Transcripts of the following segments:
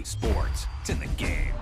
sports. It's in the game.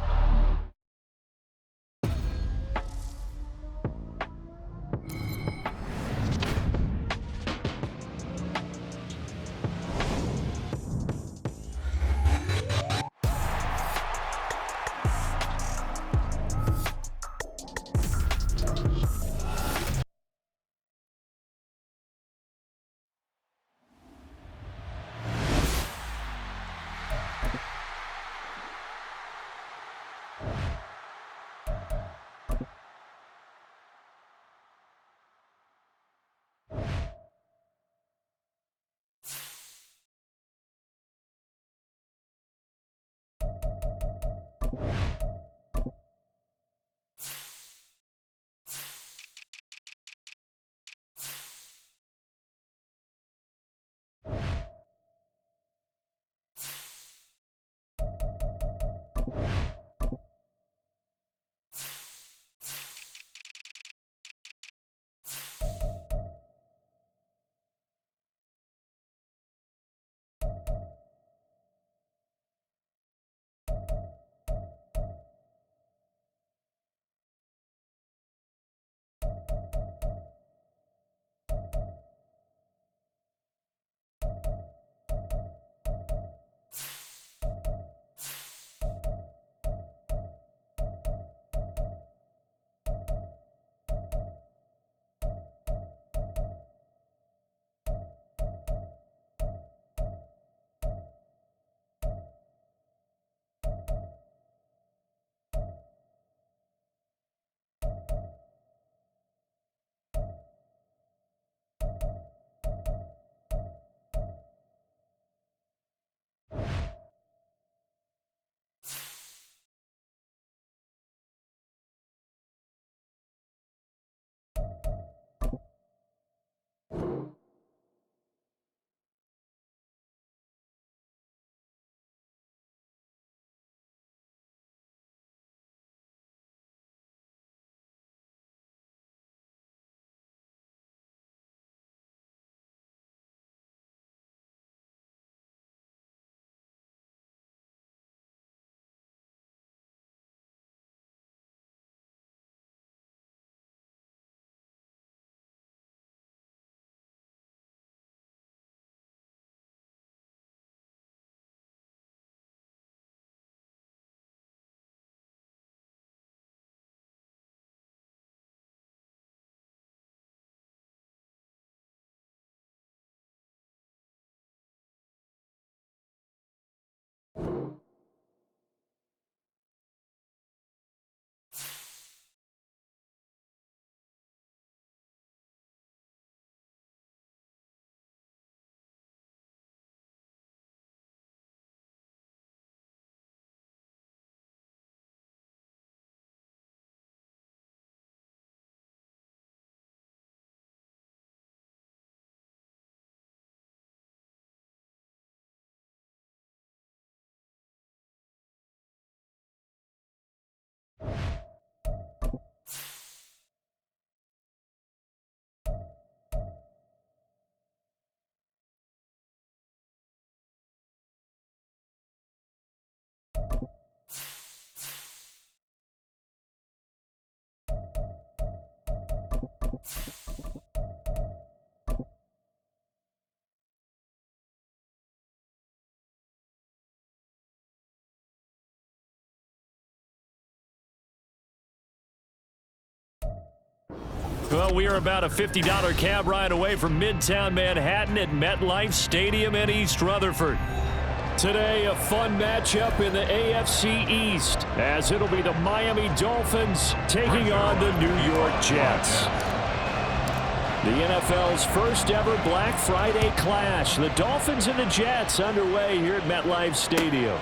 Well, we are about a $50 cab ride away from Midtown Manhattan at MetLife Stadium in East Rutherford. Today, a fun matchup in the AFC East, as it'll be the Miami Dolphins taking on the New York Jets. The NFL's first ever Black Friday clash. The Dolphins and the Jets underway here at MetLife Stadium.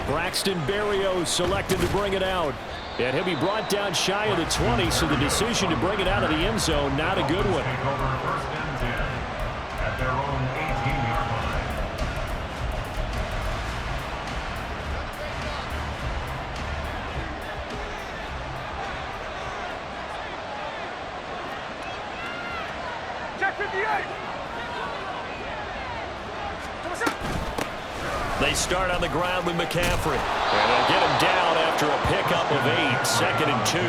Braxton Berrios selected to bring it out. And he'll be brought down shy of the 20, so the decision to bring it out of the end zone, not a good one. Take over first and 10 at their own 18-yard line. Check 58! They start on the ground with McCaffrey. And they'll get him down after a pickup of 8, 2nd and 2.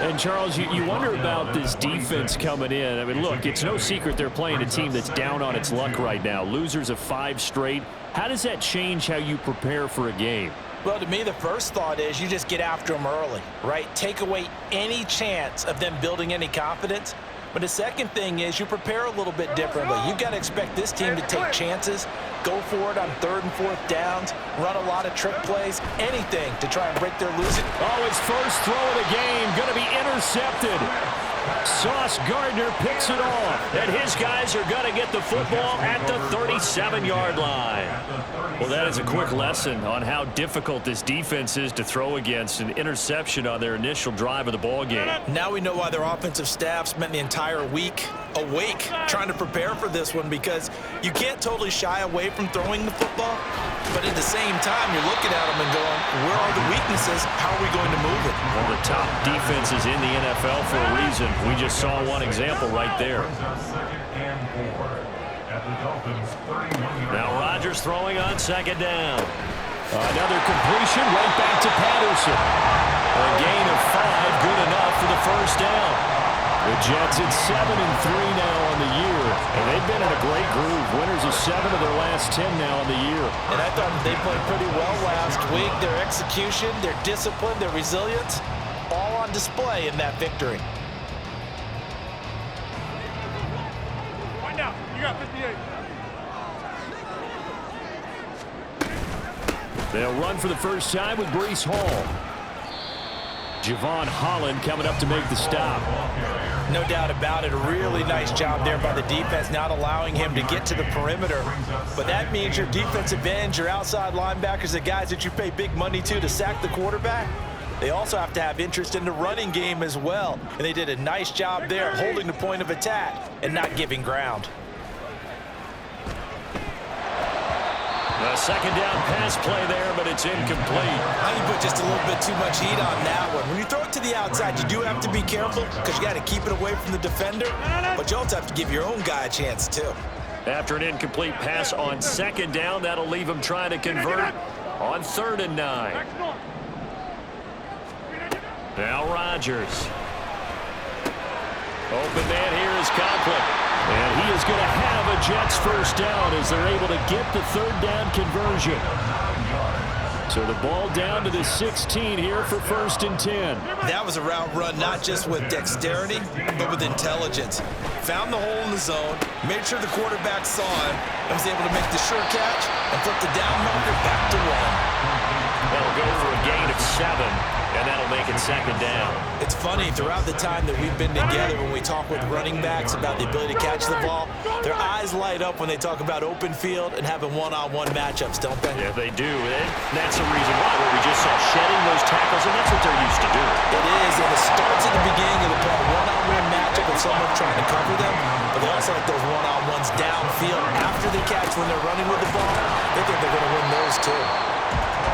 And, Charles, you wonder about this defense coming in. I mean, look, it's no secret they're playing a team that's down on its luck right now. Losers of 5 straight. How does that change how you prepare for a game? Well, to me, the first thought is you just get after them early, right? Take away any chance of them building any confidence. But the second thing is you prepare a little bit differently. You've got to expect this team to take chances, go for it on 3rd and 4th downs, run a lot of trick plays, anything to try and break their losing. Oh, his first throw of the game going to be intercepted. Sauce Gardner picks it off, and his guys are going to get the football at the 37-yard line. Well, that is a quick lesson on how difficult this defense is to throw against. An interception on their initial drive of the ball game. Now we know why their offensive staff spent the entire week awake trying to prepare for this one, because you can't totally shy away from throwing the football, but at the same time you're looking at them and going, where are the weaknesses? How are we going to move it? One of the top defenses in the NFL for a reason. We just saw one example right there. Now Rodgers throwing on 2nd down. Another completion right back to Patterson. A gain of 5, good enough for the first down. The Jets at 7-3 now on the year, and they've been in a great groove. Winners of 7 of their last 10 now on the year. And I thought they played pretty well last week. Their execution, their discipline, their resilience, all on display in that victory. Right now, you got 58. They'll run for the first time with Breece Hall. Javon Holland coming up to make the stop. No doubt about it. A really nice job there by the defense, not allowing him to get to the perimeter. But that means your defensive ends, your outside linebackers, the guys that you pay big money to sack the quarterback, they also have to have interest in the running game as well. And they did a nice job there holding the point of attack and not giving ground. A 2nd down pass play there, but it's incomplete. I think you put just a little bit too much heat on that one. When you throw it to the outside, you do have to be careful because you got to keep it away from the defender, but you also have to give your own guy a chance too. After an incomplete pass on 2nd down, that'll leave him trying to convert on 3rd and 9. Now Rodgers. Open man here is Conklin. And he is going to have a Jets first down as they're able to get the 3rd down conversion. So the ball down to the 16 here for 1st and 10. That was a route run not just with dexterity, but with intelligence. Found the hole in the zone, made sure the quarterback saw him, and was able to make the sure catch and flip the down marker back to 1. That'll go for a gain of 7, and that'll make it 2nd down. It's funny, throughout the time that we've been together, when we talk with running backs about the ability to catch the ball, their eyes light up when they talk about open field and having one-on-one matchups, don't they? Yeah, they do. And that's the reason why we just saw shedding those tackles, and that's what they're used to doing. It is, and it starts at the beginning of the play, one-on-one matchup with someone trying to cover them, but they also like those one-on-ones downfield after the catch when they're running with the ball. They think they're going to win those too.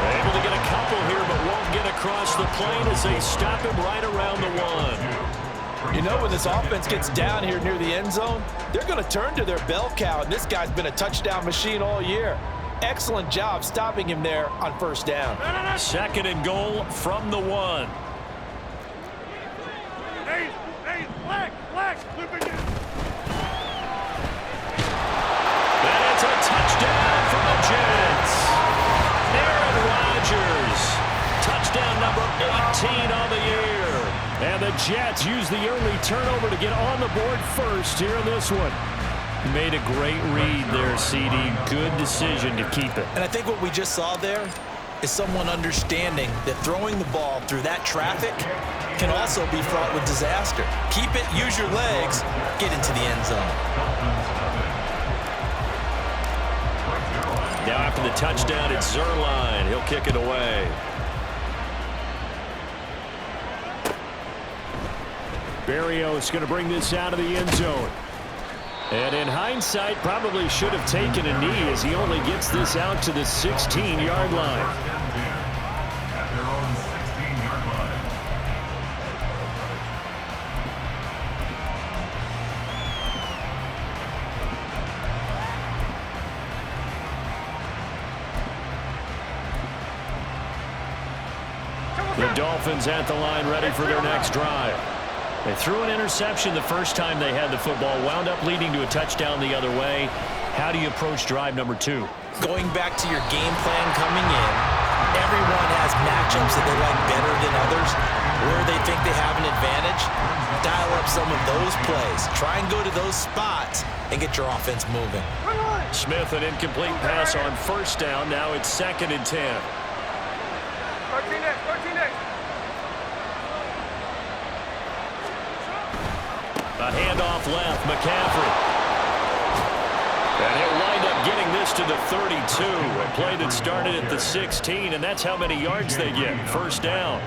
Able to get a couple here, but won't get across the plane as they stop him right around the 1. You know, when this offense gets down here near the end zone, they're going to turn to their bell cow, and this guy's been a touchdown machine all year. Excellent job stopping him there on 1st down. 2nd and goal from the 1. And it's a touchdown for the Jets. Aaron Rodgers, touchdown number 18 on the year. And the Jets use the early turnover to get on the board first here in this one. Made a great read there, CD. Good decision to keep it. And I think what we just saw there is someone understanding that throwing the ball through that traffic can also be fraught with disaster. Keep it, use your legs, get into the end zone. Now after the touchdown, it's Zerline. He'll kick it away. Berrios going to bring this out of the end zone. And in hindsight, probably should have taken a knee as he only gets this out to the 16-yard line. Dolphins at the line, ready for their next drive. They threw an interception the first time they had the football, wound up leading to a touchdown the other way. How do you approach drive number 2? Going back to your game plan coming in, everyone has matchups that they like better than others, where they think they have an advantage. Dial up some of those plays. Try and go to those spots and get your offense moving. Smith, an incomplete pass on first down. Now it's 2nd and 10. 13 A handoff left, McCaffrey. And he'll wind up getting this to the 32. A play that started at the 16, and that's how many yards they get. First down.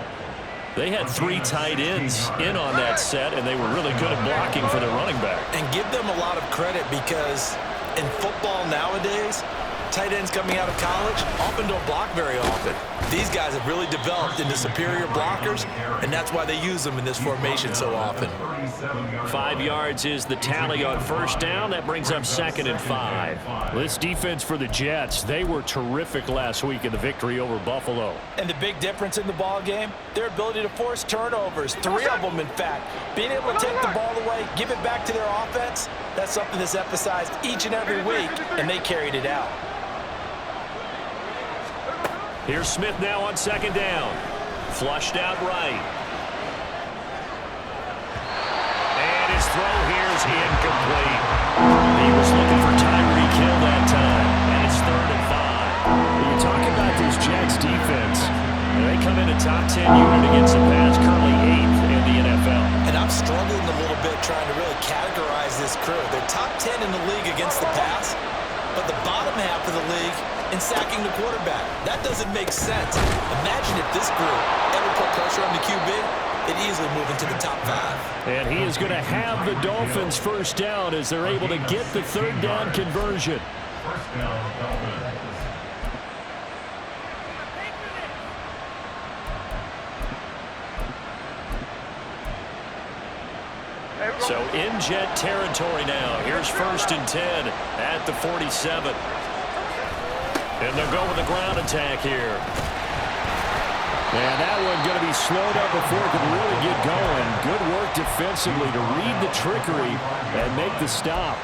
They had 3 tight ends in on that set, and they were really good at blocking for their running back. And give them a lot of credit because in football nowadays, tight ends coming out of college often don't block very often. These guys have really developed into superior blockers, and that's why they use them in this formation so often. 5 yards is the tally on first down. That brings up 2nd and 5. This defense for the Jets, they were terrific last week in the victory over Buffalo. And the big difference in the ball game, their ability to force turnovers, 3 of them in fact. Being able to take the ball away, give it back to their offense, that's something that's emphasized each and every week, and they carried it out. Here's Smith now on 2nd down. Flushed out right. And his throw here is incomplete. He was looking for Tyreek Hill that time. And it's 3rd and 5. When you talk about this Jets defense, they come in a top 10 unit against the pass, currently 8th in the NFL. And I'm struggling a little bit trying to really categorize this crew. They're top 10 in the league against the pass, but the bottom half of the league in sacking the quarterback. That doesn't make sense. Imagine if this group ever put pressure on the QB, they'd easily move into the top 5. And he is going to have the Dolphins first down as they're able to get the 3rd down conversion. First down, Dolphins. So in Jet territory now. Here's 1st and 10 at the 47. And they'll go with the ground attack here. And that one going to be slowed up before it could really get going. Good work defensively to read the trickery and make the stop.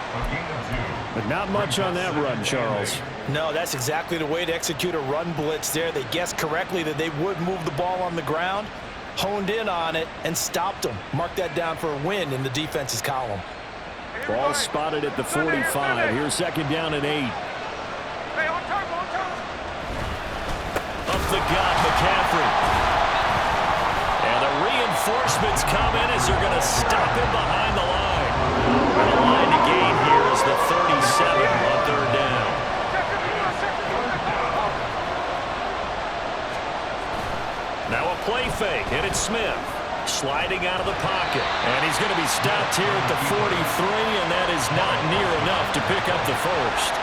But not much on that run, Charles. No, that's exactly the way to execute a run blitz there. They guessed correctly that they would move the ball on the ground, honed in on it, and stopped them. Mark that down for a win in the defense's column. Ball spotted at the 45. Here's 2nd down and 8. Up the gut, McCaffrey. And the reinforcements come in as they're going to stop him behind the line. And the line to gain here is the 37 on 3rd down. Now a play fake, and it's Smith. Sliding out of the pocket. And he's going to be stopped here at the 43, and that is not near enough to pick up the first.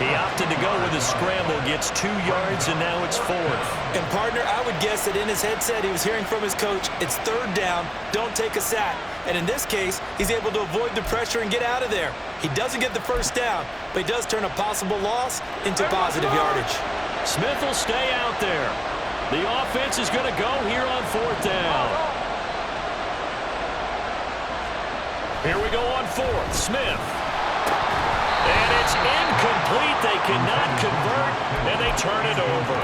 He opted to go with a scramble, gets 2 yards, and now it's 4th. And, partner, I would guess that in his headset he was hearing from his coach, it's 3rd down, don't take a sack. And in this case, he's able to avoid the pressure and get out of there. He doesn't get the first down, but he does turn a possible loss into positive yardage. Smith will stay out there. The offense is going to go here on 4th down. Here we go on 4th. Smith. And it's incomplete. They cannot convert, and they turn it over.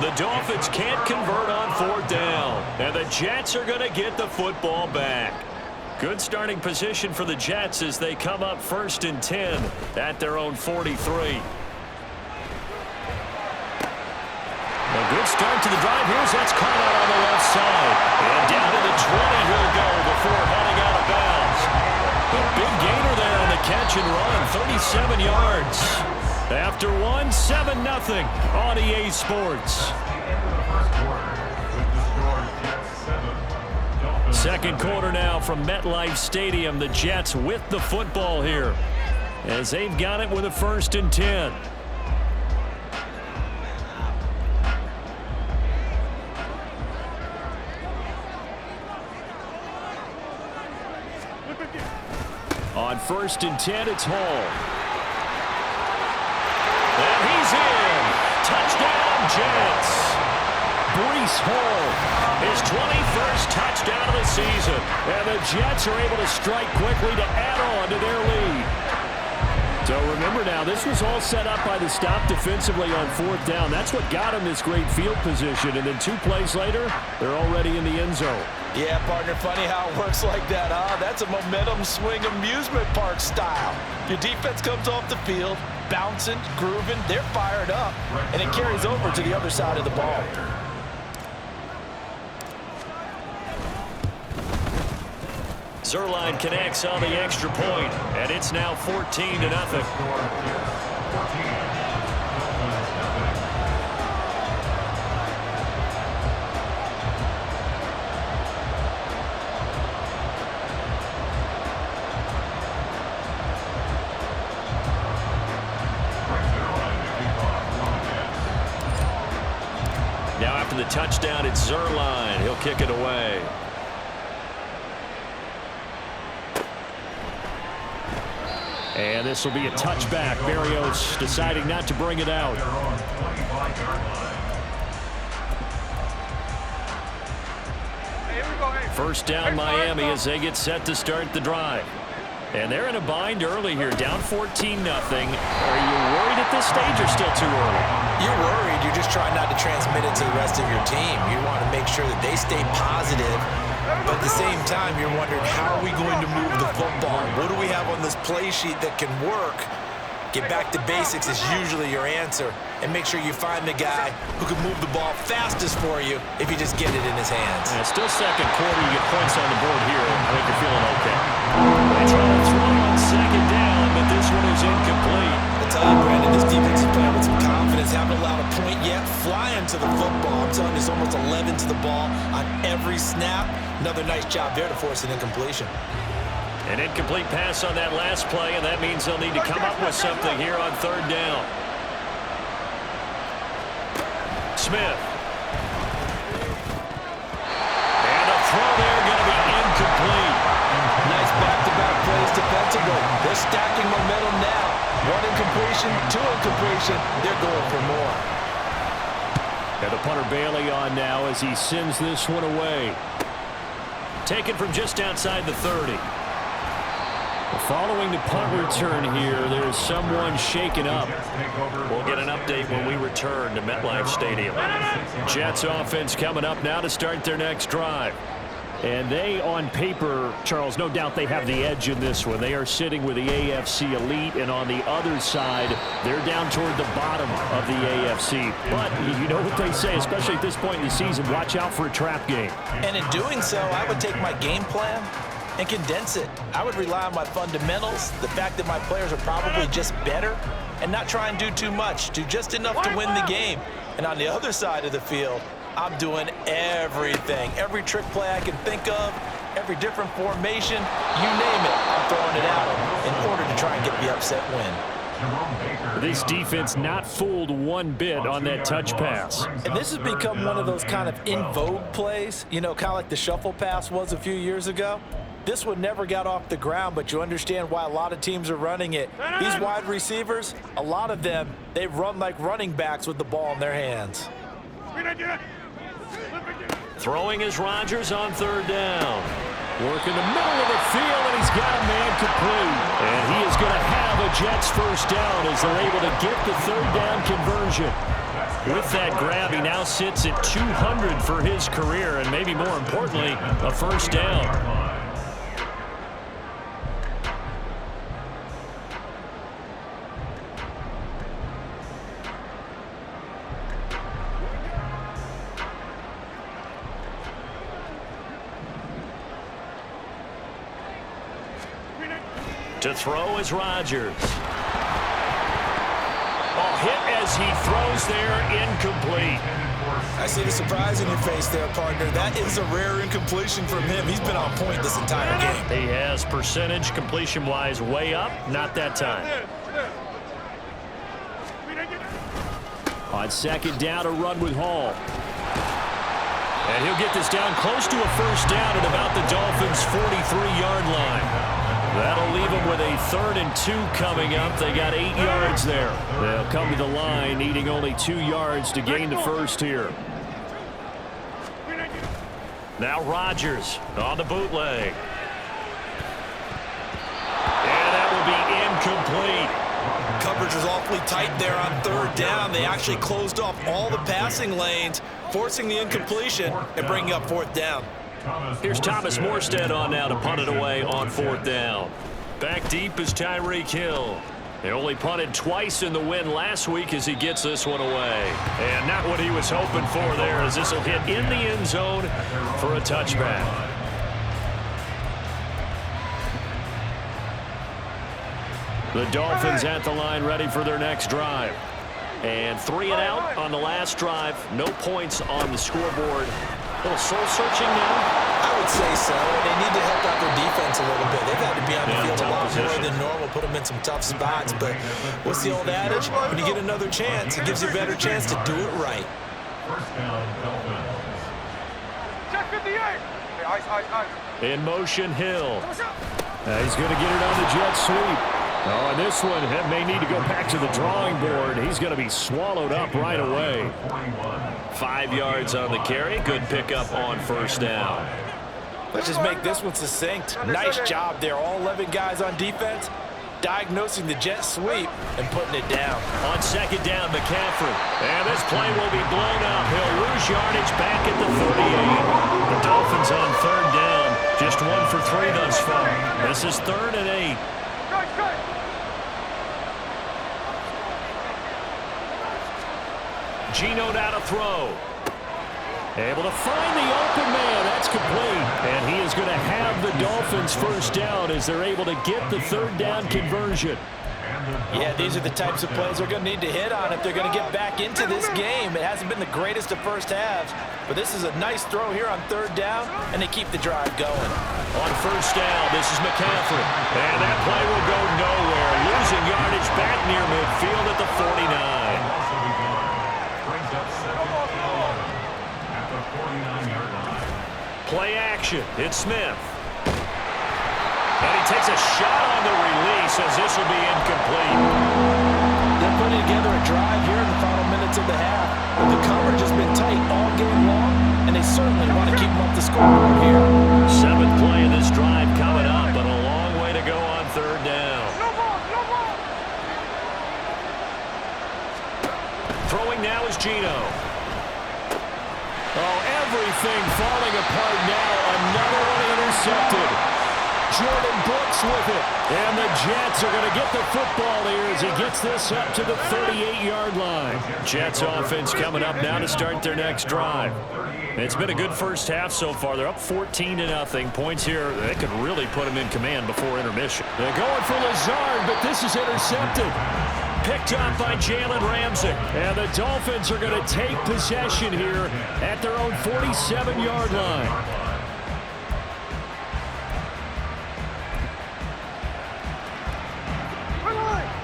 The Dolphins can't convert on 4th down, and the Jets are going to get the football back. Good starting position for the Jets as they come up 1st and 10 at their own 43. A good start to the drive. That's caught out on the left side. And down to the 20 he'll go before heading out of bounds. A big gainer there on the catch and run, 37 yards. After 7-0 on EA Sports. Second quarter now from MetLife Stadium. The Jets with the football here as they've got it with a 1st and 10. On 1st and 10, it's Hall. And he's in. Touchdown, Jets. Breece Hall, his 21st touchdown of the season. And the Jets are able to strike quickly to add on to their lead. So remember now, this was all set up by the stop defensively on 4th down. That's what got him this great field position. And then 2 plays later, they're already in the end zone. Yeah, partner, funny how it works like that, huh? That's a momentum swing amusement park style. Your defense comes off the field, bouncing, grooving, they're fired up, and it carries over to the other side of the ball. Zerline connects on the extra point, and it's now 14-0. Now after the touchdown, it's Zerline. He'll kick it away. And this will be a touchback. Berrios deciding not to bring it out. First down Miami as they get set to start the drive. And they're in a bind early here, down 14-0. Are you worried at this stage or still too early? You're worried. You're just trying not to transmit it to the rest of your team. You want to make sure that they stay positive. But at the same time, you're wondering, how are we going to move the football? What do we have on this play sheet that can work? Get back to basics is usually your answer. And make sure you find the guy who can move the ball fastest for you if you just get it in his hands. And it's still second quarter. You get points on the board here. I think you're feeling okay. They try to throw on second down, but this one is incomplete. I tell you, Brandon, this defense is playing with some confidence. Haven't allowed a point yet. Flying to the football. I'm telling you, there's almost 11 to the ball on every snap. Another nice job there to force an incompletion. An incomplete pass on that last play, and that means they'll need to come up with something here on 3rd down. Smith. And a throw there going to be incomplete. Nice back-to-back plays defensively. They're stacking momentum now. 1 incompletion, 2 incompletion. They're going for more. And the punter Bailey on now as he sends this one away. Taken from just outside the 30. Following the punt return here, there's someone shaken up. We'll get an update when we return to MetLife Stadium. Jets offense coming up now to start their next drive. And they, on paper, Charles, no doubt they have the edge in this one. They are sitting with the AFC elite, and on the other side, they're down toward the bottom of the AFC. But you know what they say, especially at this point in the season, watch out for a trap game. And in doing so, I would take my game plan and condense it. I would rely on my fundamentals, the fact that my players are probably just better, and not try and do too much, do just enough to win the game. And on the other side of the field, I'm doing everything. Every trick play I can think of, every different formation, you name it, I'm throwing it at them in order to try and get the upset win. This defense not fooled one bit on that touch pass. And this has become one of those kind of in vogue plays, you know, kind of like the shuffle pass was a few years ago. This one never got off the ground, but you understand why a lot of teams are running it. These wide receivers, a lot of them, they run like running backs with the ball in their hands. Throwing is Rodgers on 3rd down. Working the middle of the field, and he's got a man complete. And he is going to have a Jets first down as they're able to get the 3rd down conversion. With that grab, he now sits at 200 for his career, and maybe more importantly, a first down. To throw is Rodgers. Hit as he throws there, incomplete. I see the surprise in your face there, partner. That is a rare incompletion from him. He's been on point this entire game. He has percentage completion-wise way up, not that time. On 2nd down, a run with Hall. And he'll get this down close to a first down at about the Dolphins' 43-yard line. That'll leave them with a 3rd and 2 coming up. They got 8 yards there. They'll come to the line needing only 2 yards to gain the first here. Now Rodgers on the bootleg. And that will be incomplete. Coverage was awfully tight there on third down. They actually closed off all the passing lanes, forcing the incompletion and bringing up fourth down. Here's Thomas Morstead on now to punt it away on fourth down. Back deep is Tyreek Hill. They only punted twice in the win last week as he gets this one away. And not what he was hoping for there, as this will hit in the end zone for a touchback. The Dolphins at the line ready for their next drive. And 3 and out on the last drive. No points on the scoreboard. A little soul-searching now. I would say so. They need to help out their defense a little bit. They've had to be on the field a lot more than normal, put them in some tough spots. But what's the old adage? When you get another chance, it gives you a better chance to do it right. First down, Dolphins. Check 58. Okay, ice. In motion, Hill. He's going to get it on the jet sweep. Oh, and this one may need to go back to the drawing board. He's going to be swallowed up right away. 5 yards on the carry. Good pickup on first down. Let's just make this one succinct. Nice job there. All 11 guys on defense diagnosing the jet sweep and putting it down. On second down, McCaffrey. And this play will be blown up. He'll lose yardage back at the 38. The Dolphins on third down. Just 1 for 3 thus far. This is 3rd and 8. Geno now to throw. Able to find the open man. That's complete. And he is going to have the Dolphins first down as they're able to get the third down conversion. Yeah, these are the types of plays they're going to need to hit on if they're going to get back into this game. It hasn't been the greatest of first halves, but this is a nice throw here on third down, and they keep the drive going. On first down, this is McCaffrey. And that play will go nowhere. Losing yardage back near midfield at the 49. Play action. It's Smith. And he takes a shot on the release as this will be incomplete. They're putting together a drive here in the final minutes of the half. But the coverage has been tight all game long, and they certainly want to keep them up the scoreboard here. 7th play of this drive coming up, but a long way to go on third down. Throwing now is Geno. Oh, everything falling apart now. Another one intercepted. Jordan Brooks with it. And the Jets are going to get the football here as he gets this up to the 38-yard line. Jets offense coming up now to start their next drive. It's been a good first half so far. They're up 14-0. Points here, they could really put them in command before intermission. They're going for Lazard, but this is intercepted. Picked up by Jalen Ramsey. And the Dolphins are going to take possession here at their own 47-yard line.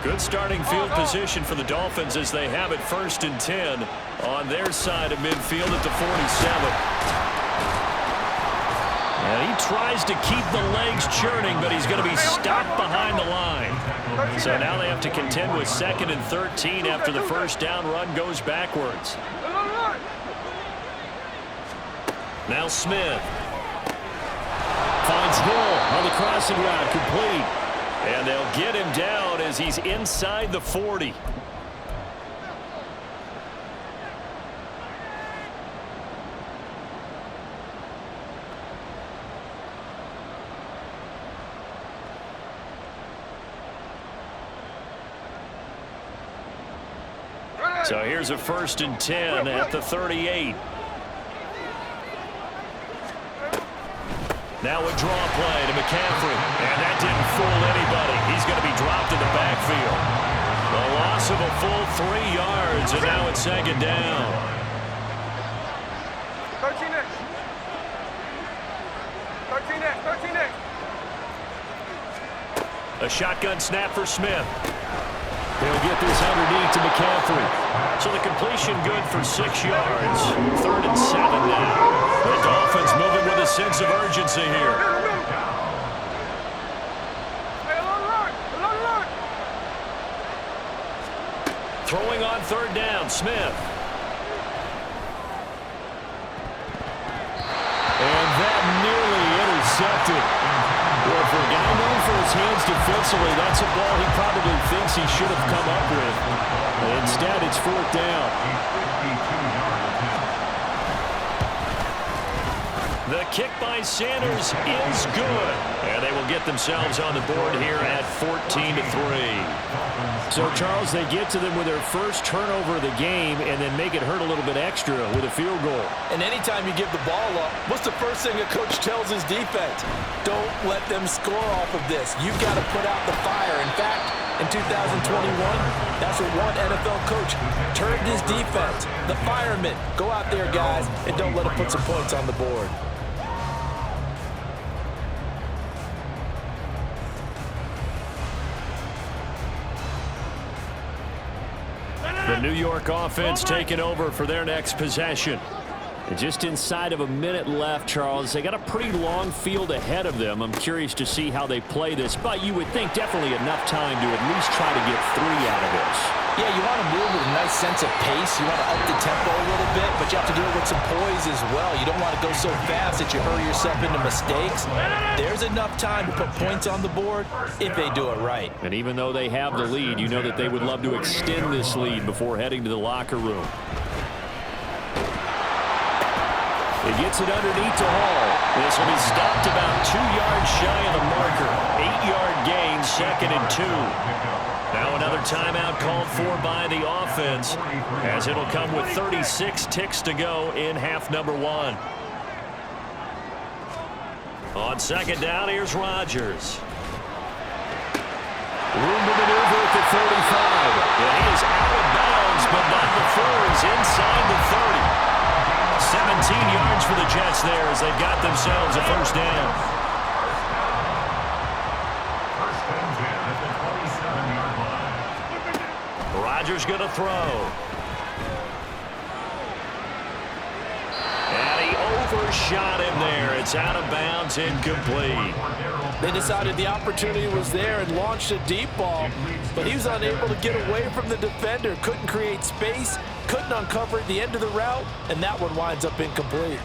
Good starting field position for the Dolphins as they have it 1st and 10 on their side of midfield at the 47. And he tries to keep the legs churning, but he's going to be stopped behind the line. So now they have to contend with 2nd and 13 after the first down run goes backwards. Now Smith. Finds Hill on the crossing route, complete. And they'll get him down as he's inside the 40. So here's a 1st and 10 at the 38. Now a draw play to McCaffrey. And that didn't fool anybody. He's going to be dropped in the backfield. A loss of a full 3 yards, and now it's 2nd down. 13X. 13X. A shotgun snap for Smith. They'll get this underneath to McCaffrey. So the completion good for 6 yards. 3rd and 7 now. The Dolphins moving with a sense of urgency here. Throwing on 3rd down, Smith. And intercepted. Well, for a guy known for his hands defensively, that's a ball he probably thinks he should have come up with. But instead, it's fourth down. The kick by Sanders is good. And they will get themselves on the board here at 14-3. So, Charles, they get to them with their first turnover of the game and then make it hurt a little bit extra with a field goal. And anytime you give the ball up, what's the first thing a coach tells his defense? Don't let them score off of this. You've got to put out the fire. In fact, in 2021, that's what one NFL coach turned his defense. The firemen. Go out there, guys, and don't let them put some points on the board. The New York offense taking over for their next possession. And just inside of a minute left, Charles. They got a pretty long field ahead of them. I'm curious to see how they play this, but you would think definitely enough time to at least try to get 3 out of this. Yeah, you want to move with a nice sense of pace. You want to up the tempo a little bit, but you have to do it with some poise as well. You don't want to go so fast that you hurry yourself into mistakes. There's enough time to put points on the board if they do it right. And even though they have the lead, you know that they would love to extend this lead before heading to the locker room. He gets it underneath to Hall. This will be stopped about 2 yards shy of the marker. 8-yard gain, 2nd and 2. Now another timeout called for by the offense, as it'll come with 36 ticks to go in half number 1. On second down, here's Rodgers. Room to maneuver at the 35. And he is out of bounds, but not before he's inside the 30. 17 yards for the Jets there as they've got themselves a first down. First and 10 at the 27-yard line. Rodgers going to throw. And he overshot him there. It's out of bounds, incomplete. They decided the opportunity was there and launched a deep ball, but he was unable to get away from the defender. Couldn't create space, couldn't uncover at the end of the route, and that one winds up incomplete.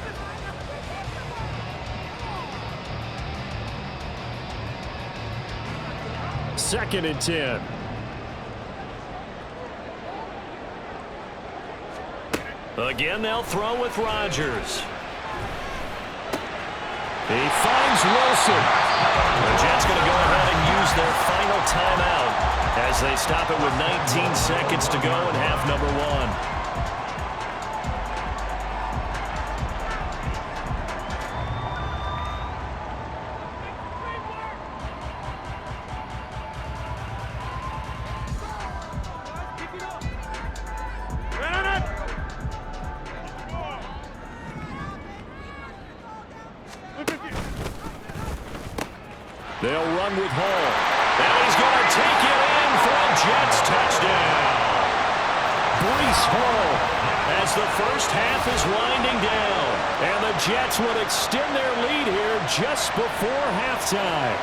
Second and 10. Again, they'll throw with Rodgers. He finds Wilson. The Jets going to go ahead and use their final timeout as they stop it with 19 seconds to go in half number 1. They'll run with Hall. And he's going to take it in for a Jets touchdown. Breece Hall as the first half is winding down. And the Jets will extend their lead here just before halftime.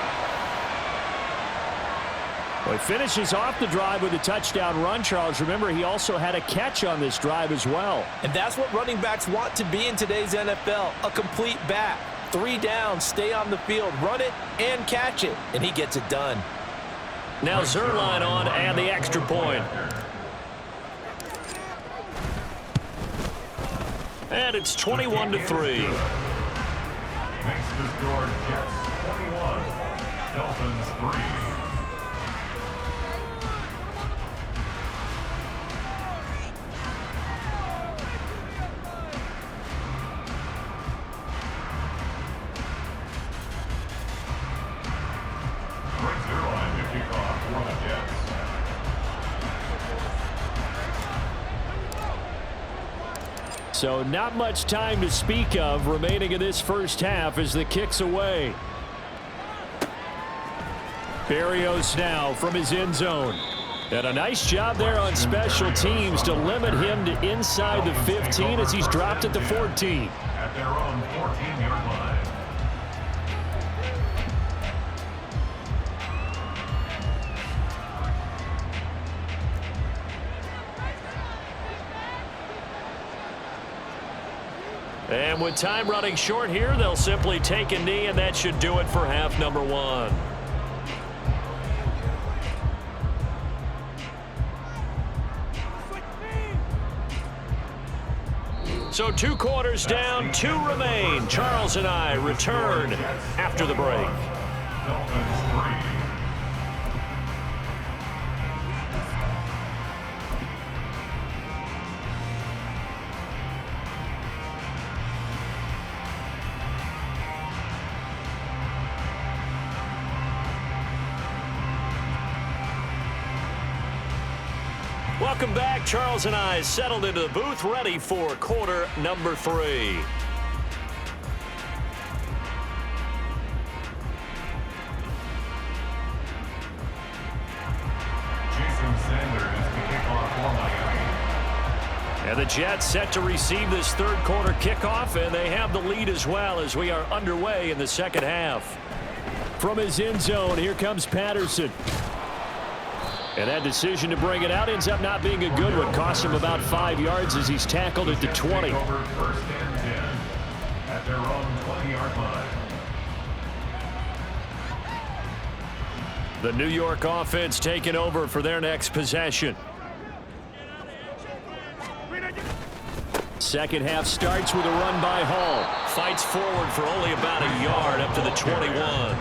Well, he finishes off the drive with a touchdown run, Charles. Remember, he also had a catch on this drive as well. And that's what running backs want to be in today's NFL, a complete back. 3 down, stay on the field, run it, and catch it. And he gets it done. Now Zerline on and the extra point. And it's 21-3. Makes the score Jets 21, Dolphins 3. So not much time to speak of remaining in this first half as the kick's away. Berrios now from his end zone. And a nice job there on special teams to limit him to inside the 15 as he's dropped at the 14. At their own 14-yard line. And with time running short here, they'll simply take a knee, and that should do it for half number one. So 2 quarters down, 2 remain. Charles and I return after the break. Welcome back. Charles and I settled into the booth, ready for quarter number 3. And the Jets set to receive this third quarter kickoff, and they have the lead as well as we are underway in the second half. From his end zone, here comes Patterson. And that decision to bring it out ends up not being a good one. Cost him about 5 yards as he's tackled at the 20. First and 10 at their own 20-yard line. The New York offense taking over for their next possession. Second half starts with a run by Hall. Fights forward for only about a yard up to the 21.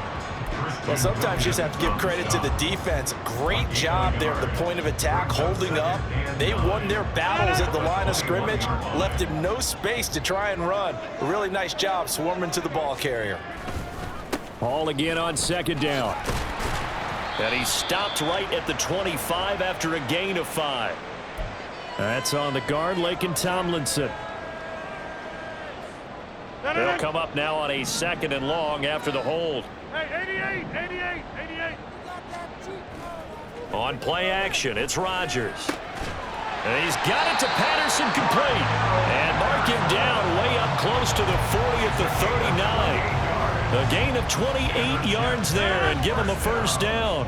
Well, sometimes you just have to give credit to the defense. Great job there at the point of attack, holding up. They won their battles at the line of scrimmage, left him no space to try and run. A really nice job swarming to the ball carrier. Hall again on second down. And he stopped right at the 25 after a gain of 5. That's on the guard, Laken Tomlinson. They'll come up now on a 2nd and long after the hold. Hey, 88. On play action, it's Rodgers. And he's got it to Patterson, complete. And mark him down way up close to the 40 at the 39. A gain of 28 yards there and give him a first down.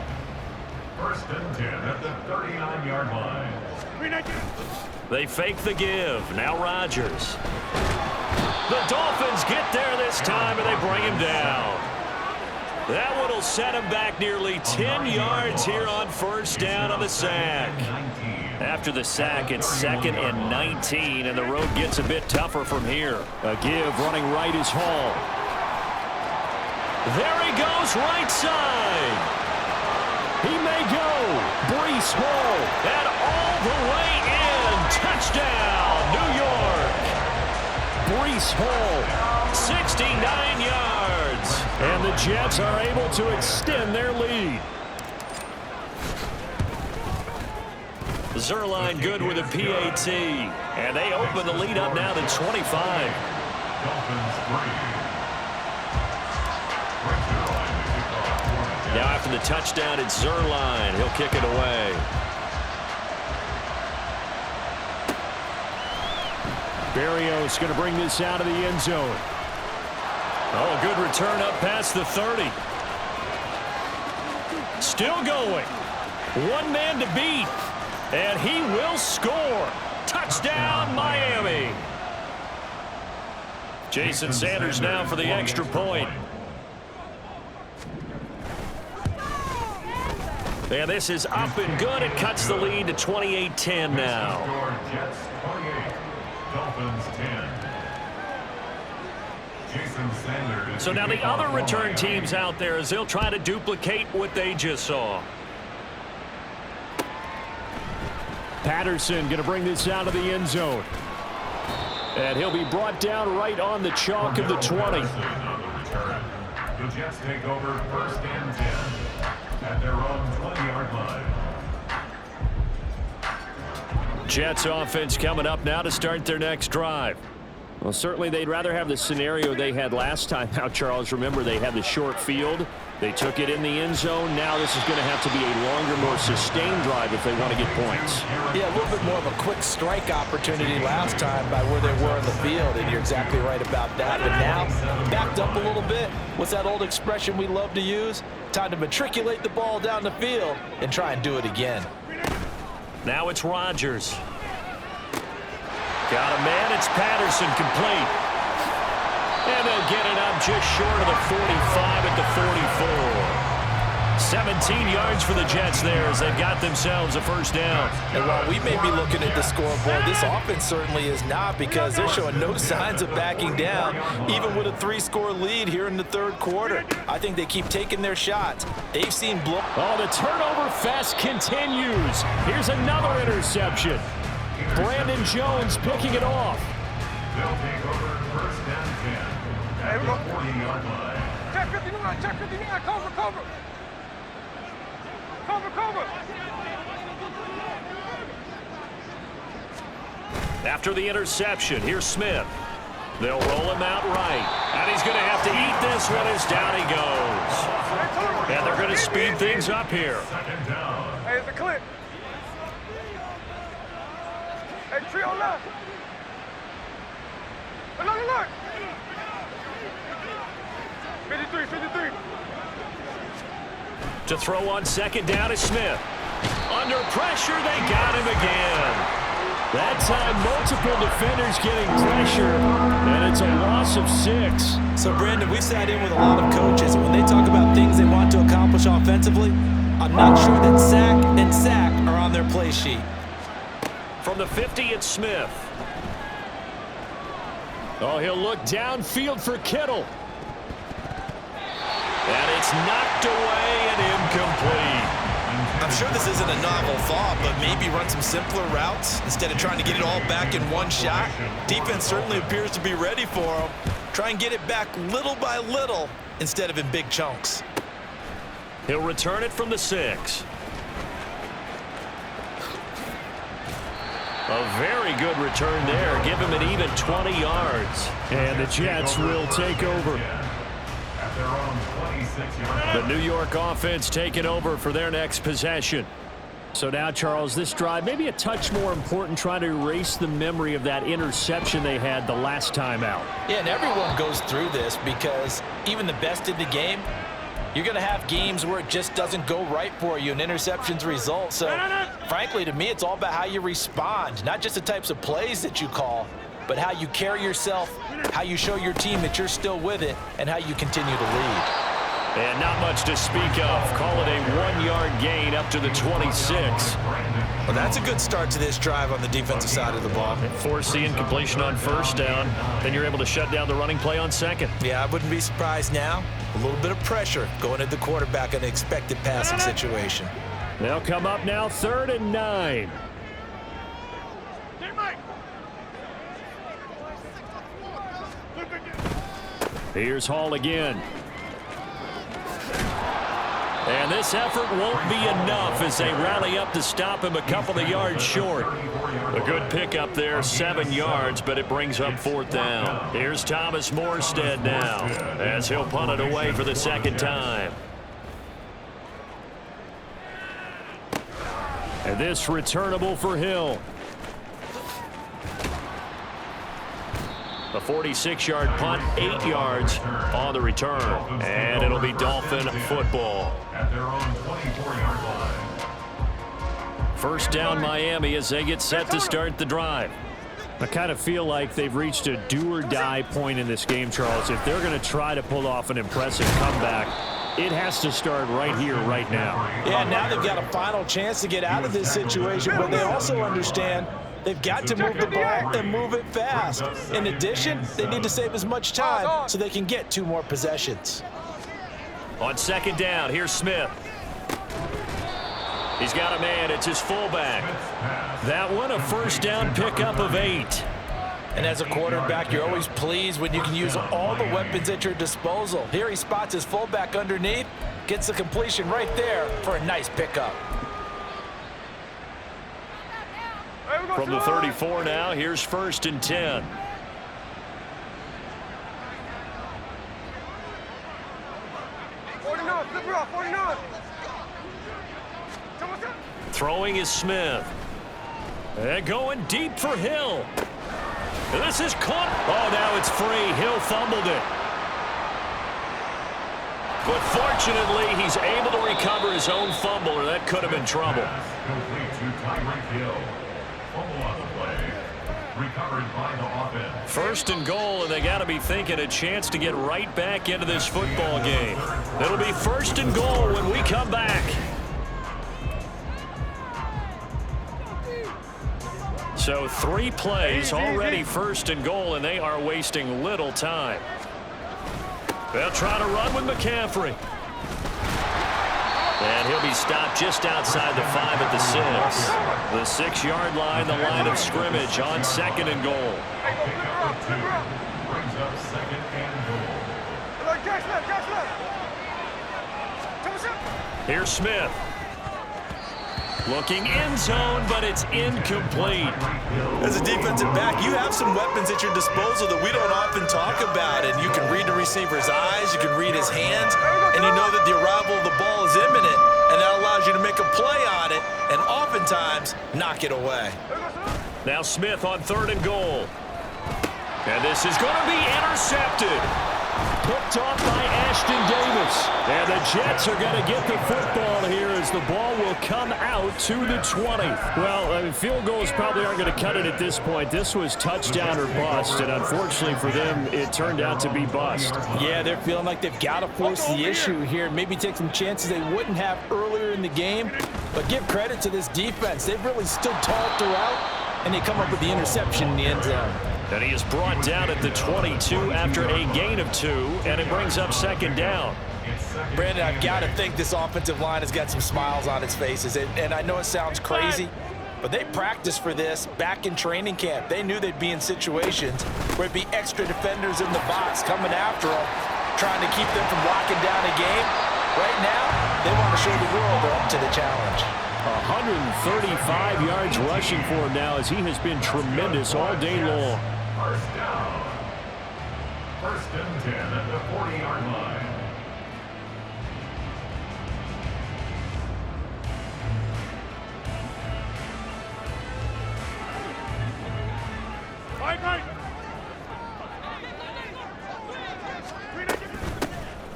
First and 10 at the 39-yard line. They fake the give. Now Rodgers. The Dolphins get there this time, and they bring him down. That one will set him back nearly 10 yards here on first down on the sack. After the sack, it's 2nd and 19, and the road gets a bit tougher from here. A give running right is Hall. There he goes, right side. He may go. Breece Hall, and all the way in. Touchdown, New York. Breece Hall, 69 yards. And the Jets are able to extend their lead. Zerline good with a PAT. And they open the lead up now to 25. Now after the touchdown, it's Zerline. He'll kick it away. Berrios going to bring this out of the end zone. Oh, good return up past the 30. Still going. One man to beat. And he will score. Touchdown, Miami. Jason Sanders now for the extra point. And this is up and good. It cuts the lead to 28-10 now. Jets 28, Dolphins 10. Jason Sanders. So now the other return teams out there, as they'll try to duplicate what they just saw. Patterson going to bring this out of the end zone. And he'll be brought down right on the chalk of the 20. The Jets take over first and 10 at their own 20-yard line. Jets offense coming up now to start their next drive. Well, certainly they'd rather have the scenario they had last time out, Charles. Remember, they had the short field. They took it in the end zone. Now this is going to have to be a longer, more sustained drive if they want to get points. Yeah, a little bit more of a quick strike opportunity last time by where they were in the field, and you're exactly right about that. But now, backed up a little bit. What's that old expression we love to use? Time to matriculate the ball down the field and try and do it again. Now it's Rodgers. Got a man, it's Patterson, complete. And they'll get it up just short of the 45 at the 44. 17 yards for the Jets there as they've got themselves a first down. And while we may be looking at the scoreboard, this offense certainly is not, because they're showing no signs of backing down, even with a 3-score lead here in the third quarter. I think they keep taking their shots. They've seen blow. Oh, the turnover fest continues. Here's another interception. Brandon Jones picking it off. They'll take over first and 10 at the 40-yard line. Check 59, check 59, cover. Cover. After the interception, here's Smith. They'll roll him out right. And he's going to have to eat this one as down he goes. And they're going to speed things up here. Second down. Hey, it's a clip. Hey, trio left. Look. 53. To throw on second down is Smith. Under pressure, they got him again. That time, multiple defenders getting pressure, and it's a loss of 6. So, Brandon, we sat in with a lot of coaches, and when they talk about things they want to accomplish offensively, I'm not sure that sack and sack are on their play sheet. From the 50, it's Smith. Oh, he'll look downfield for Kittle. And it's knocked away and incomplete. I'm sure this isn't a novel thought, but maybe run some simpler routes instead of trying to get it all back in one shot. Defense certainly appears to be ready for him. Try and get it back little by little instead of in big chunks. He'll return it from the 6. A very good return there. Give him an even 20 yards. And the Jets will take over. At their own 26-yard. The New York offense taking over for their next possession. So now, Charles, this drive maybe a touch more important, trying to erase the memory of that interception they had the last time out. Yeah, and everyone goes through this, because even the best in the game, you're going to have games where it just doesn't go right for you and interceptions result. So, frankly, to me, it's all about how you respond, not just the types of plays that you call, but how you carry yourself, how you show your team that you're still with it, and how you continue to lead. And not much to speak of. Call it a 1-yard gain up to the 26. Well, that's a good start to this drive on the defensive side of the ball. Force the incompletion on first down. Then you're able to shut down the running play on second. Yeah, I wouldn't be surprised now. A little bit of pressure going at the quarterback in an expected passing situation. They'll come up now, 3rd and 9. Here's Hall again. And this effort won't be enough as they rally up to stop him a couple of yards short. A good pickup there, 7 yards, but it brings up 4th down. Here's Thomas Morstead now as he'll punt it away for the second time. And this returnable for Hill. A 46-yard punt, 8 yards on the return. And it'll be Dolphin football. At their own 24-yard line. First down Miami as they get set to start the drive. I kind of feel like they've reached a do-or-die point in this game, Charles. If they're going to try to pull off an impressive comeback, it has to start right here, right now. Yeah, now they've got a final chance to get out of this situation, but they also understand they've got to move the ball and move it fast. In addition, they need to save as much time so they can get 2 more possessions. On second down, here's Smith. He's got a man. It's his fullback. That one, a first down pickup of 8. And as a quarterback, you're always pleased when you can use all the weapons at your disposal. Here he spots his fullback underneath, gets the completion right there for a nice pickup. From the 34 now, here's 1st and 10. Throwing is Smith. And going deep for Hill. And this is caught. Oh, now it's free. Hill fumbled it. But fortunately, he's able to recover his own fumble, or that could have been trouble. Complete to Tyreek Hill. Fumble on the play. Recovered by the offense. First and goal, and they got to be thinking a chance to get right back into this football game. It'll be first and goal when we come back. So 3 plays already first and goal, and they are wasting little time. They'll try to run with McCaffrey. And he'll be stopped just outside the 5 at the 6. The 6-yard line, the line of scrimmage on second and goal. Brings up second and goal. Here's Smith. Looking end zone, but it's incomplete. As a defensive back, you have some weapons at your disposal that we don't often talk about. And you can read the receiver's eyes, you can read his hands, and you know that the arrival of the ball is imminent. And that allows you to make a play on it and oftentimes knock it away. Now Smith on third and goal. And this is going to be intercepted. Picked off by Ashton Davis. And the Jets are going to get the football here as the ball will come out to the 20. Well, field goals probably aren't going to cut it at this point. This was touchdown or bust, and unfortunately for them, it turned out to be bust. Yeah, they're feeling like they've got to force the issue here. Maybe take some chances they wouldn't have earlier in the game. But give credit to this defense. They've really stood tall throughout, and they come up with the interception in the end zone. And he is brought down at the 22 after a gain of 2, and it brings up second down. Brandon, I've got to think this offensive line has got some smiles on its faces. And I know it sounds crazy, but they practiced for this back in training camp. They knew they'd be in situations where it'd be extra defenders in the box coming after them, trying to keep them from locking down a game. Right now, they want to show the world they're up to the challenge. 135 yards rushing for him now as he has been tremendous all day long. First down. First and 10 at the 40-yard line.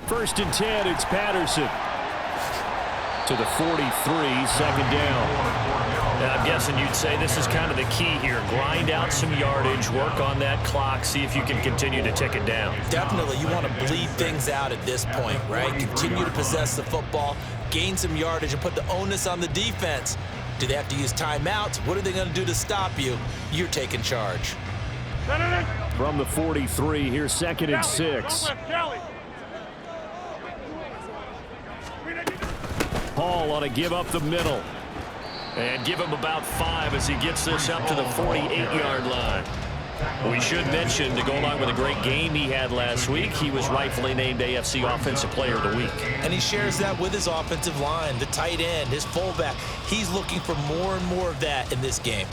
First and 10, it's Patterson. To the 43, second down. And I'm guessing you'd say this is kind of the key here. Grind out some yardage, work on that clock, see if you can continue to tick it down. Definitely, you want to bleed things out at this point, right? Continue to possess the football, gain some yardage, and put the onus on the defense. Do they have to use timeouts? What are they going to do to stop you? You're taking charge. From the 43, here's second and 6. Hall ought to give up the middle. And give him about 5 as he gets this up to the 48-yard line. We should mention, to go along with a great game he had last week, he was rightfully named AFC Offensive Player of the Week. And he shares that with his offensive line, the tight end, his fullback. He's looking for more and more of that in this game.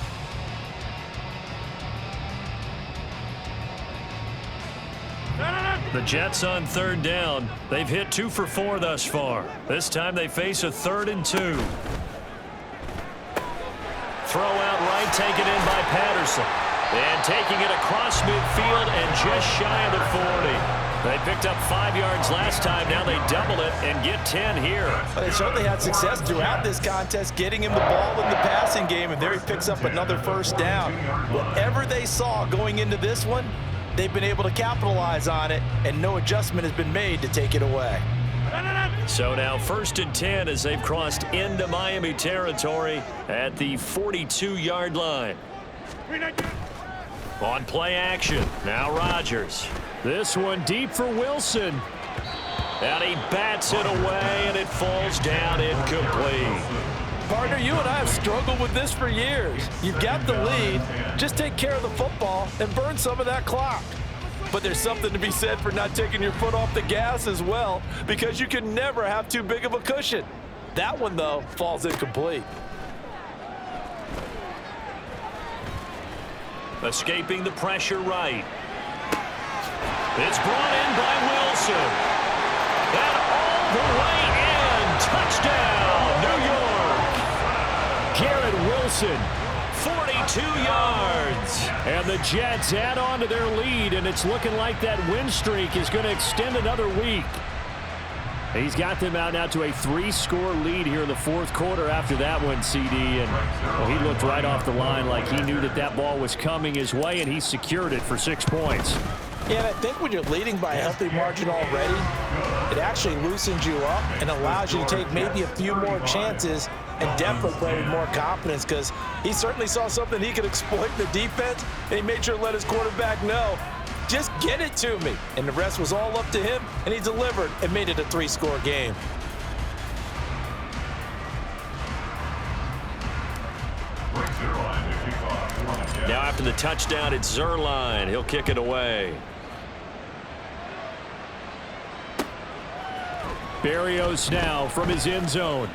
The Jets on third down. They've hit 2 for 4 thus far. This time they face a 3rd and 2. Throw out right, taken in by Patterson. And taking it across midfield and just shy of the 40. They picked up 5 yards last time. Now they double it and get 10 here. They certainly had success throughout this contest, getting him the ball in the passing game, and there he picks up another first down. Whatever they saw going into this one, they've been able to capitalize on it, and no adjustment has been made to take it away. So now first and 10 as they've crossed into Miami territory at the 42-yard line. On play action, now Rodgers. This one deep for Wilson. And he bats it away, and it falls down incomplete. Partner, you and I have struggled with this for years. You've got the lead. Just take care of the football and burn some of that clock. But there's something to be said for not taking your foot off the gas as well, because you can never have too big of a cushion. That one, though, falls incomplete. Escaping the pressure right. It's brought in by Wilson. And all the way in. Touchdown, New York. Garrett Wilson, 42 yards. And the Jets add on to their lead, and it's looking like that win streak is going to extend another week. He's got them out now to a 3-score lead here in the fourth quarter after that one, CD. And well, he looked right off the line like he knew that that ball was coming his way, and he secured it for 6 points. Yeah, and I think when you're leading by a healthy margin already, it actually loosens you up and allows you to take maybe a few more chances and definitely play with more confidence, because he certainly saw something he could exploit in the defense, and he made sure to let his quarterback know, just get it to me. And the rest was all up to him, and he delivered and made it a 3-score game. Now after the touchdown, it's Zuerlein. He'll kick it away. Berrios now from his end zone.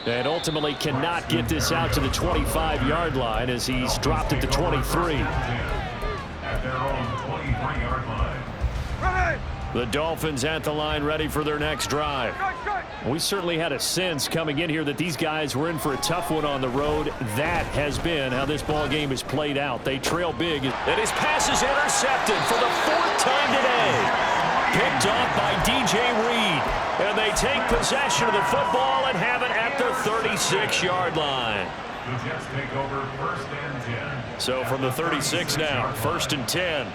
And ultimately cannot get this out to the 25-yard line as he's dropped it to 23. At their own 23-yard line. Ready! The Dolphins at the line, ready for their next drive. We certainly had a sense coming in here that these guys were in for a tough one on the road. That has been how this ball game has played out. They trail big, and his pass is intercepted for the 4th time today. Picked off by DJ Reed, and they take possession of the football and have it at the 36-yard line. The Jets take over 1st and 10. So from the 36 now, 1st and 10.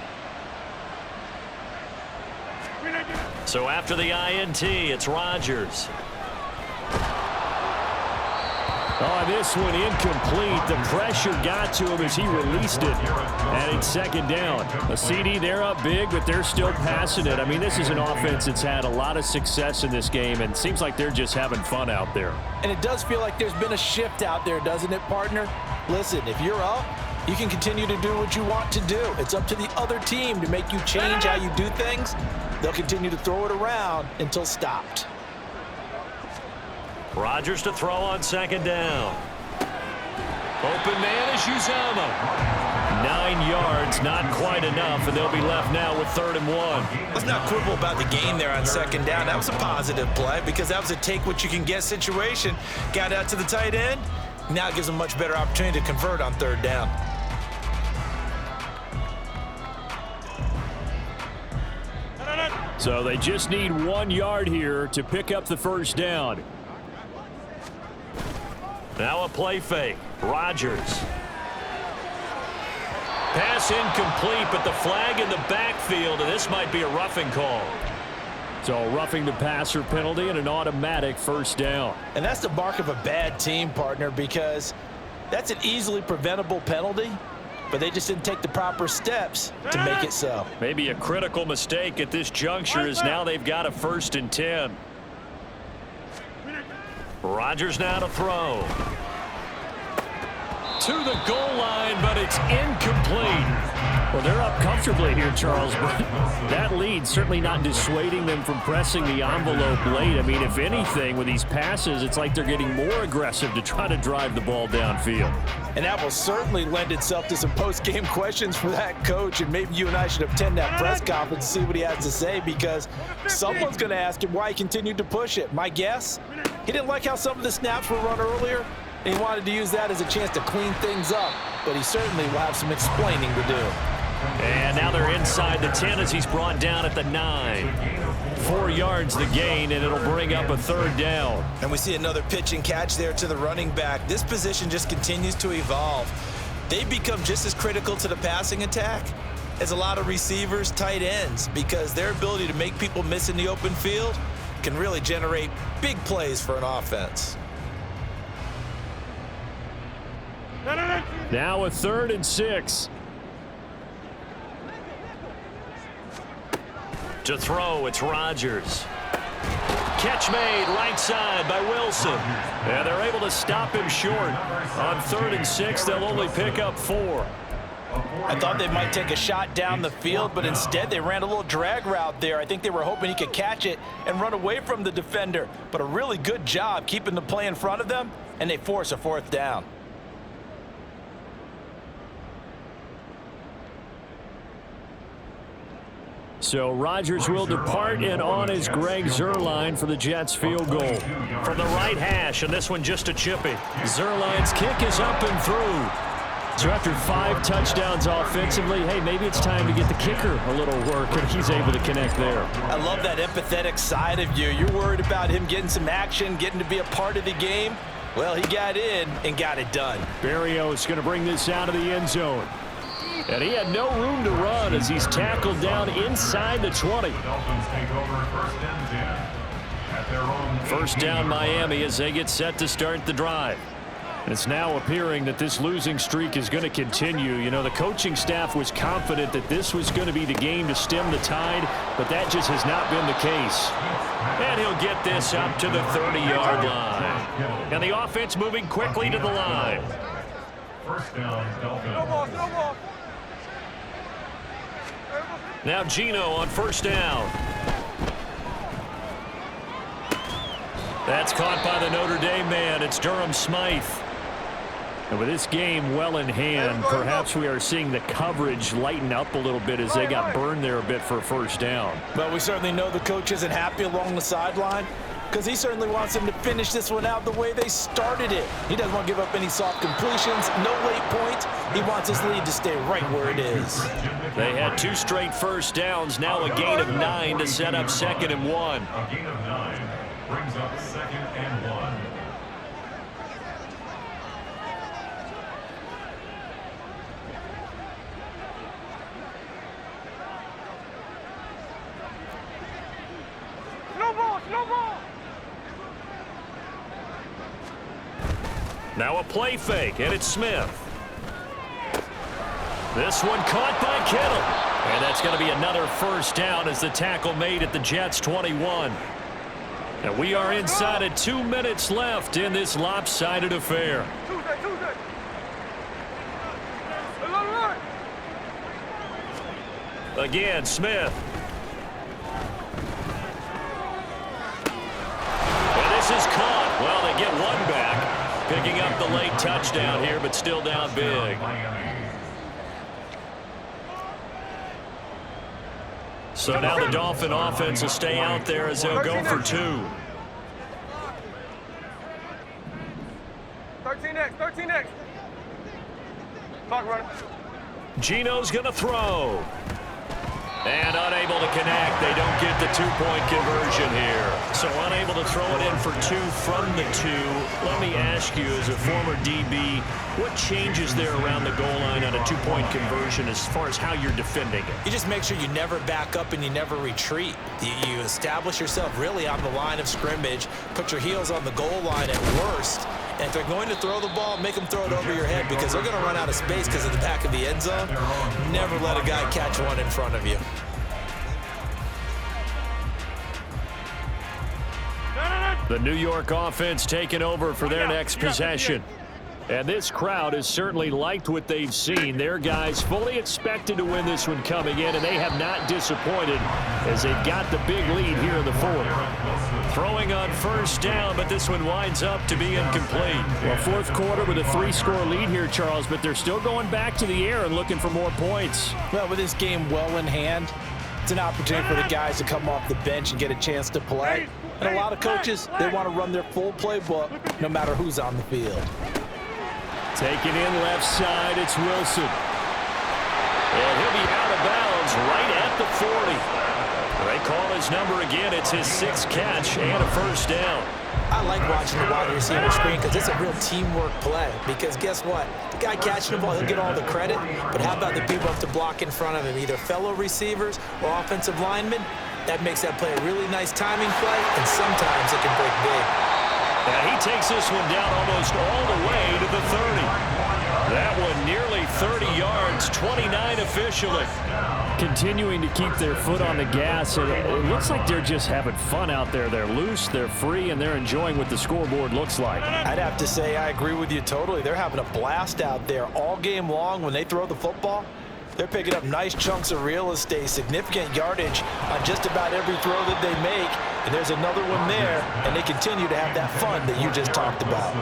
So after the INT, it's Rodgers. Oh, this one incomplete. The pressure got to him as he released it. And it's 2nd down. A CD, they're up big, but they're still passing it. I mean, this is an offense that's had a lot of success in this game, and it seems like they're just having fun out there. And it does feel like there's been a shift out there, doesn't it, partner? Listen, if you're up, you can continue to do what you want to do. It's up to the other team to make you change how you do things. They'll continue to throw it around until stopped. Rodgers to throw on 2nd down. Open man is Uzomah. 9 yards, not quite enough, and they'll be left now with 3rd and 1. Let's not quibble about the game there on 2nd down. That was a positive play because that was a take-what-you-can-get situation. Got out to the tight end. Now it gives them a much better opportunity to convert on 3rd down. So they just need 1 yard here to pick up the 1st down. Now a play fake. Rodgers. Pass incomplete, but the flag in the backfield, and this might be a roughing call. So roughing the passer penalty and an automatic 1st down. And that's the mark of a bad team, partner, because that's an easily preventable penalty, but they just didn't take the proper steps to make it so. Maybe a critical mistake at this juncture is now they've got a 1st and 10. Rodgers now to throw. To the goal line, but it's incomplete. Well, they're up comfortably here, Charles, but that lead certainly not dissuading them from pressing the envelope late. I mean, if anything, with these passes, it's like they're getting more aggressive to try to drive the ball downfield. And that will certainly lend itself to some post-game questions for that coach, and maybe you and I should attend that press conference to see what he has to say, because someone's going to ask him why he continued to push it. My guess, he didn't like how some of the snaps were run earlier, and he wanted to use that as a chance to clean things up, but he certainly will have some explaining to do. And now they're inside the 10 as he's brought down at the 9. 4 yards the gain, and it'll bring up a 3rd down. And we see another pitch and catch there to the running back. This position just continues to evolve. They've become just as critical to the passing attack as a lot of receivers, tight ends, because their ability to make people miss in the open field can really generate big plays for an offense. Now a 3rd and 6. To throw, it's Rodgers. Catch made right side by Wilson. And they're able to stop him short. On 3rd and 6, they'll only pick up 4. I thought they might take a shot down the field, but instead they ran a little drag route there. I think they were hoping he could catch it and run away from the defender. But a really good job keeping the play in front of them, and they force a 4th down. So Rodgers will depart, and on is Greg Zuerlein for the Jets field goal. From the right hash, and this one just a chippy. Zuerlein's kick is up and through. So after 5 touchdowns offensively, hey, maybe it's time to get the kicker a little work, and he's able to connect there. I love that empathetic side of you. You're worried about him getting some action, getting to be a part of the game. Well, he got in and got it done. Berrios going to bring this out of the end zone. And he had no room to run as he's tackled down inside the 20. Dolphins take over 1st and 10 at their own. First down Miami as they get set to start the drive. It's now appearing that this losing streak is going to continue. You know, the coaching staff was confident that this was going to be the game to stem the tide, but that just has not been the case. And he'll get this up to the 30-yard line. And the offense moving quickly to the line. First down, Dolphins. No ball. Now Geno on first down. That's caught by the Notre Dame man. It's Durham Smythe. And with this game well in hand, perhaps we are seeing the coverage lighten up a little bit as they got burned there a bit for a first down. But we certainly know the coach isn't happy along the sideline because he certainly wants them to finish this one out the way they started it. He doesn't want to give up any soft completions, no late points. He wants his lead to stay right where it is. They had 2 straight first downs, now a gain of 9 to set up 2nd and 1. A gain of 9 brings up 2nd and 1. No ball. Now a play fake, and it's Smith. This one caught by Kittle. And that's going to be another first down as the tackle made at the Jets' 21. And we are inside of 2 minutes left in this lopsided affair. Tuesday. Again, Smith. And this is caught. Well, they get one back, picking up the late touchdown here, but still down big. So now the Dolphin offense will stay out there as they'll go for 2. 13X. Clock running. Geno's going to throw. And unable to connect. They don't get the 2-point conversion here. So unable to throw it in for 2 from the 2. Let me ask you, as a former DB, what changes there around the goal line on a 2-point conversion as far as how you're defending it? You just make sure you never back up and you never retreat. You establish yourself really on the line of scrimmage, put your heels on the goal line at worst, and if they're going to throw the ball, make them throw it over your head because they're going to run out of space because of the back of the end zone. Never let a guy catch one in front of you. The New York offense taking over for their next possession. And this crowd has certainly liked what they've seen. Their guys fully expected to win this one coming in, and they have not disappointed as they've got the big lead here in the 4th. Throwing on first down, but this one winds up to be incomplete. Well, 4th quarter with a 3-score lead here, Charles, but they're still going back to the air and looking for more points. Well, with this game well in hand, it's an opportunity for the guys to come off the bench and get a chance to play. And a lot of coaches, they want to run their full playbook no matter who's on the field. Taken in left side, it's Wilson. And he'll be out of bounds right at the 40. They call his number again. It's his 6th catch and a first down. I like watching the wide receiver screen because it's a real teamwork play. Because guess what? The guy catching the ball, he'll get all the credit. But how about the people up to block in front of him, either fellow receivers or offensive linemen? That makes that play a really nice timing play, and sometimes it can break big. And he takes this one down almost all the way to the 30. That one nearly 30 yards, 29 officially. Continuing to keep their foot on the gas, and it looks like they're just having fun out there. They're loose, they're free, and they're enjoying what the scoreboard looks like. I'd have to say I agree with you totally. They're having a blast out there all game long when they throw the football. They're picking up nice chunks of real estate, significant yardage on just about every throw that they make. And there's another one there, and they continue to have that fun that you just talked about.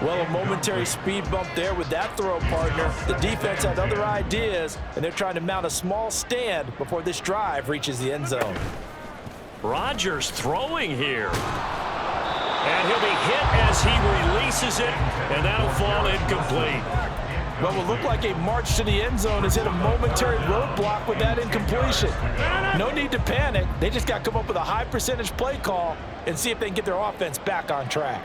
Well, a momentary speed bump there with that throw partner. The defense had other ideas, and they're trying to mount a small stand before this drive reaches the end zone. Rodgers throwing here. And he'll be hit as he releases it, and that'll fall incomplete. What will look like a march to the end zone has hit a momentary roadblock with that incompletion. No need to panic. They just got to come up with a high percentage play call and see if they can get their offense back on track.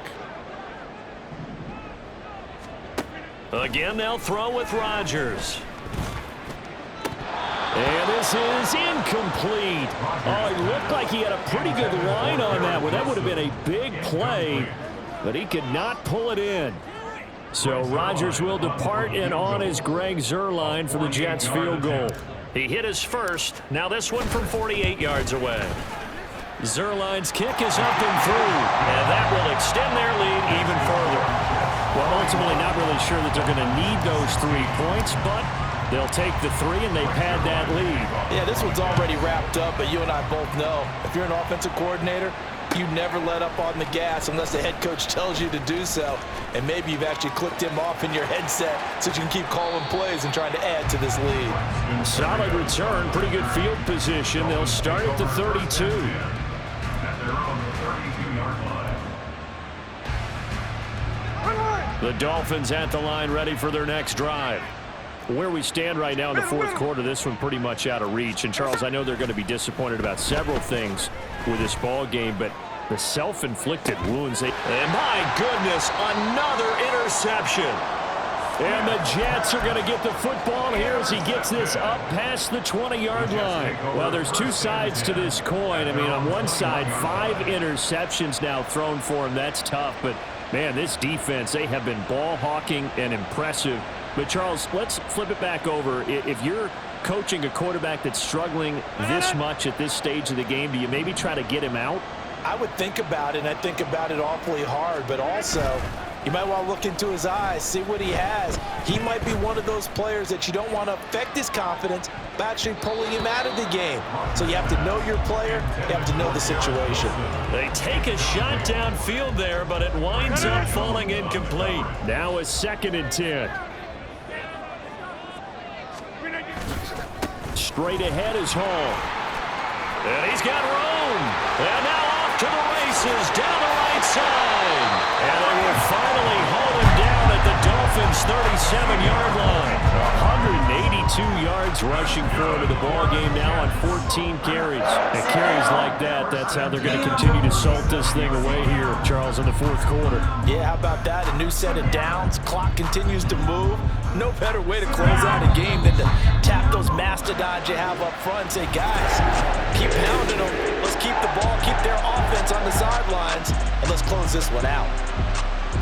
Again, they'll throw with Rodgers. And this is incomplete. Oh, it looked like he had a pretty good line on that one. That would have been a big play, but he could not pull it in. So Rodgers will depart, and on is Greg Zuerlein for the Jets field goal. He hit his first. Now this one from 48 yards away. Zuerlein's kick is up and through, and that will extend their lead even further. Well, ultimately not really sure that they're going to need those 3 points, but they'll take the 3 and they pad that lead. Yeah, this one's already wrapped up, but you and I both know if you're an offensive coordinator, you never let up on the gas unless the head coach tells you to do so. And maybe you've actually clicked him off in your headset so you can keep calling plays and trying to add to this lead. Solid return, pretty good field position. They'll start at the 32. At their own 32-yard line. The Dolphins at the line, ready for their next drive. Where we stand right now in the fourth quarter, this one pretty much out of reach. And, Charles, I know they're going to be disappointed about several things with this ball game, but the self-inflicted wounds. And, my goodness, another interception. And the Jets are going to get the football here as he gets this up past the 20-yard line. Well, there's 2 sides to this coin. I mean, on one side, 5 interceptions now thrown for him. That's tough. But, man, this defense, they have been ball hawking and impressive. But, Charles, let's flip it back over. If you're coaching a quarterback that's struggling this much at this stage of the game, do you maybe try to get him out? I would think about it, and I think about it awfully hard, but also you might want to look into his eyes, see what he has. He might be one of those players that you don't want to affect his confidence by actually pulling him out of the game. So you have to know your player, you have to know the situation. They take a shot downfield there, but it winds up falling incomplete. Now a 2nd and 10. Straight ahead is Hall. And he's got room. And now off to the races down the right side. And they will finally haul him down at the Dolphins' 37-yard line. 182 yards rushing forward to the ball game now on 14 carries. And carries like that, that's how they're going to continue to salt this thing away here, Charles, in the fourth quarter. Yeah, how about that? A new set of downs. Clock continues to move. No better way to close out a game than to tap those mastodons you have up front and say, guys, keep pounding them. Let's keep the ball, keep their offense on the sidelines, and let's close this one out.